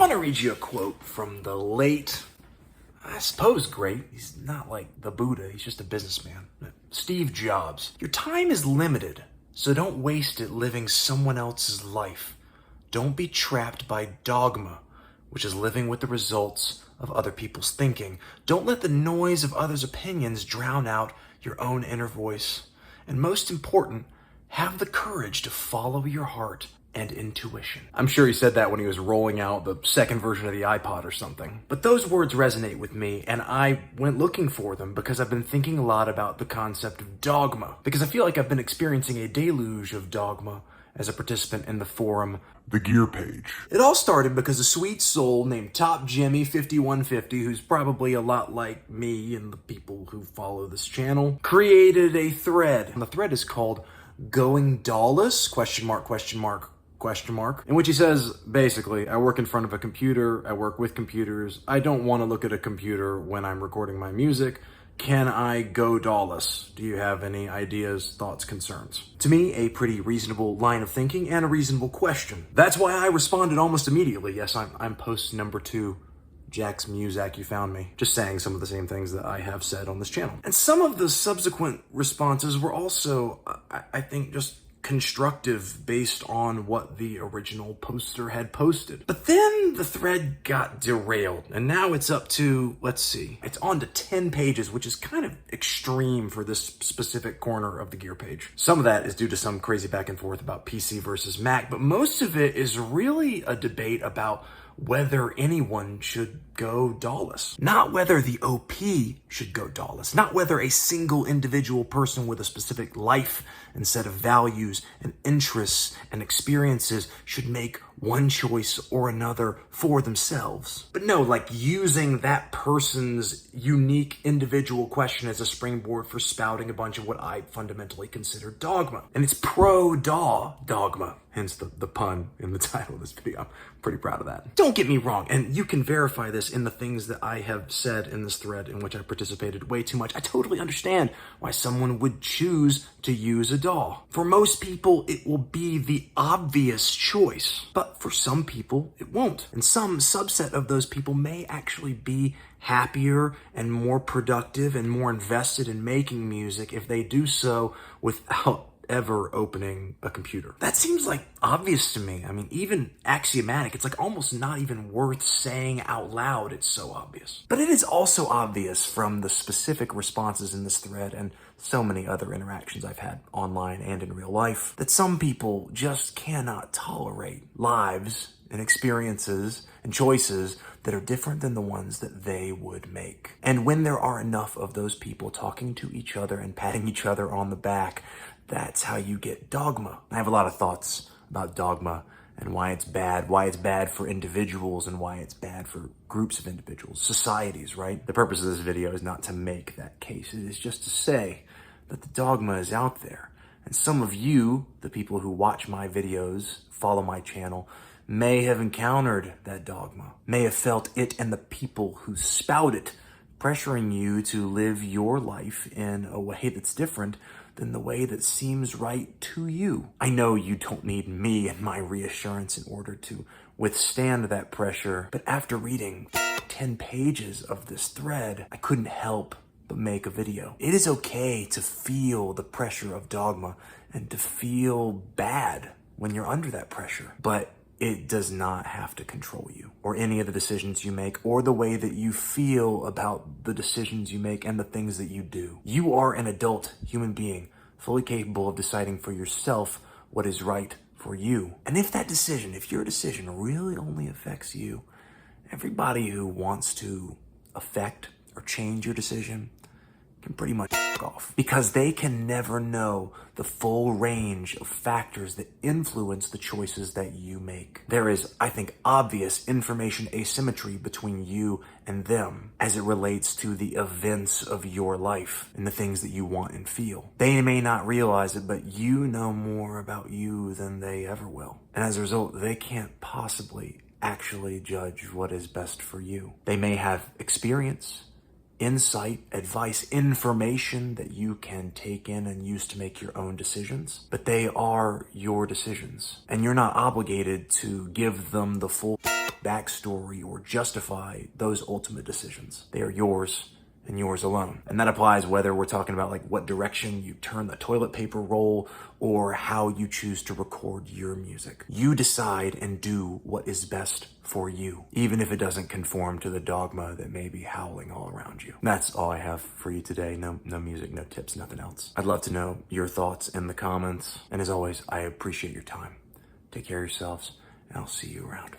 want to read you a quote from the late, I suppose great, he's not like the Buddha, he's just a businessman, Steve Jobs. Your time is limited, so don't waste it living someone else's life. Don't be trapped by dogma, which is living with the results of other people's thinking. Don't let the noise of others' opinions drown out your own inner voice. And most important, have the courage to follow your heart and intuition. I'm sure he said that when he was rolling out the second version of the iPod or something. But those words resonate with me, and I went looking for them because I've been thinking a lot about the concept of dogma. Because I feel like I've been experiencing a deluge of dogma as a participant in the forum, The Gear Page. It all started because a sweet soul named Top Jimmy 5150, who's probably a lot like me and the people who follow this channel, created a thread. And the thread is called Going Dawless, question mark, in which he says, basically, I work in front of a computer, I work with computers, I don't want to look at a computer when I'm recording my music. Can I go dawless? Do you have any ideas, thoughts, concerns? To me, a pretty reasonable line of thinking and a reasonable question. That's why I responded almost immediately. Yes, I'm post number 2. Jax Muzak, you found me. Just saying some of the same things that I have said on this channel. And some of the subsequent responses were also, I think, just constructive based on what the original poster had posted. But then the thread got derailed, and now it's up to, let's see, it's on to 10 pages, which is kind of extreme for this specific corner of the Gear Page. Some of that is due to some crazy back and forth about PC versus Mac, but most of it is really a debate about whether anyone should go dawless. Not whether the OP should go dawless. Not whether a single individual person with a specific life and set of values and interests and experiences should make one choice or another for themselves. But no, like using that person's unique individual question as a springboard for spouting a bunch of what I fundamentally consider dogma. And it's dogma, hence the pun in the title of this video. I'm pretty proud of that. Don't get me wrong, and you can verify this in the things that I have said in this thread in which I participated way too much. I totally understand why someone would choose to use a DAW. For most people, it will be the obvious choice, but for some people, it won't. And some subset of those people may actually be happier and more productive and more invested in making music if they do so without ever opening a computer. That seems like obvious to me. I mean, even axiomatic. It's like almost not even worth saying out loud. It's so obvious. But it is also obvious from the specific responses in this thread and so many other interactions I've had online and in real life that some people just cannot tolerate lives and experiences and choices that are different than the ones that they would make. And when there are enough of those people talking to each other and patting each other on the back, that's how you get dogma. I have a lot of thoughts about dogma and why it's bad for individuals and why it's bad for groups of individuals, societies, right? The purpose of this video is not to make that case. It is just to say that the dogma is out there. And some of you, the people who watch my videos, follow my channel, may have encountered that dogma, may have felt it and the people who spout it, pressuring you to live your life in a way that's different than the way that seems right to you. I know you don't need me and my reassurance in order to withstand that pressure, but after reading 10 pages of this thread, I couldn't help but make a video. It is okay to feel the pressure of dogma and to feel bad when you're under that pressure, but it does not have to control you or any of the decisions you make or the way that you feel about the decisions you make and the things that you do. You are an adult human being, fully capable of deciding for yourself what is right for you. And if your decision really only affects you, everybody who wants to affect or change your decision can pretty much f*** off, because they can never know the full range of factors that influence the choices that you make. There is, I think, obvious information asymmetry between you and them as it relates to the events of your life and the things that you want and feel. They may not realize it, but you know more about you than they ever will. And as a result, they can't possibly actually judge what is best for you. They may have experience, insight, advice, information that you can take in and use to make your own decisions, but they are your decisions, and you're not obligated to give them the full backstory or justify those ultimate decisions. They are yours and yours alone. And that applies whether we're talking about like what direction you turn the toilet paper roll or how you choose to record your music. You decide and do what is best for you, even if it doesn't conform to the dogma that may be howling all around you. That's all I have for you today. No music, no tips, nothing else. I'd love to know your thoughts in the comments. And as always, I appreciate your time. Take care of yourselves, and I'll see you around.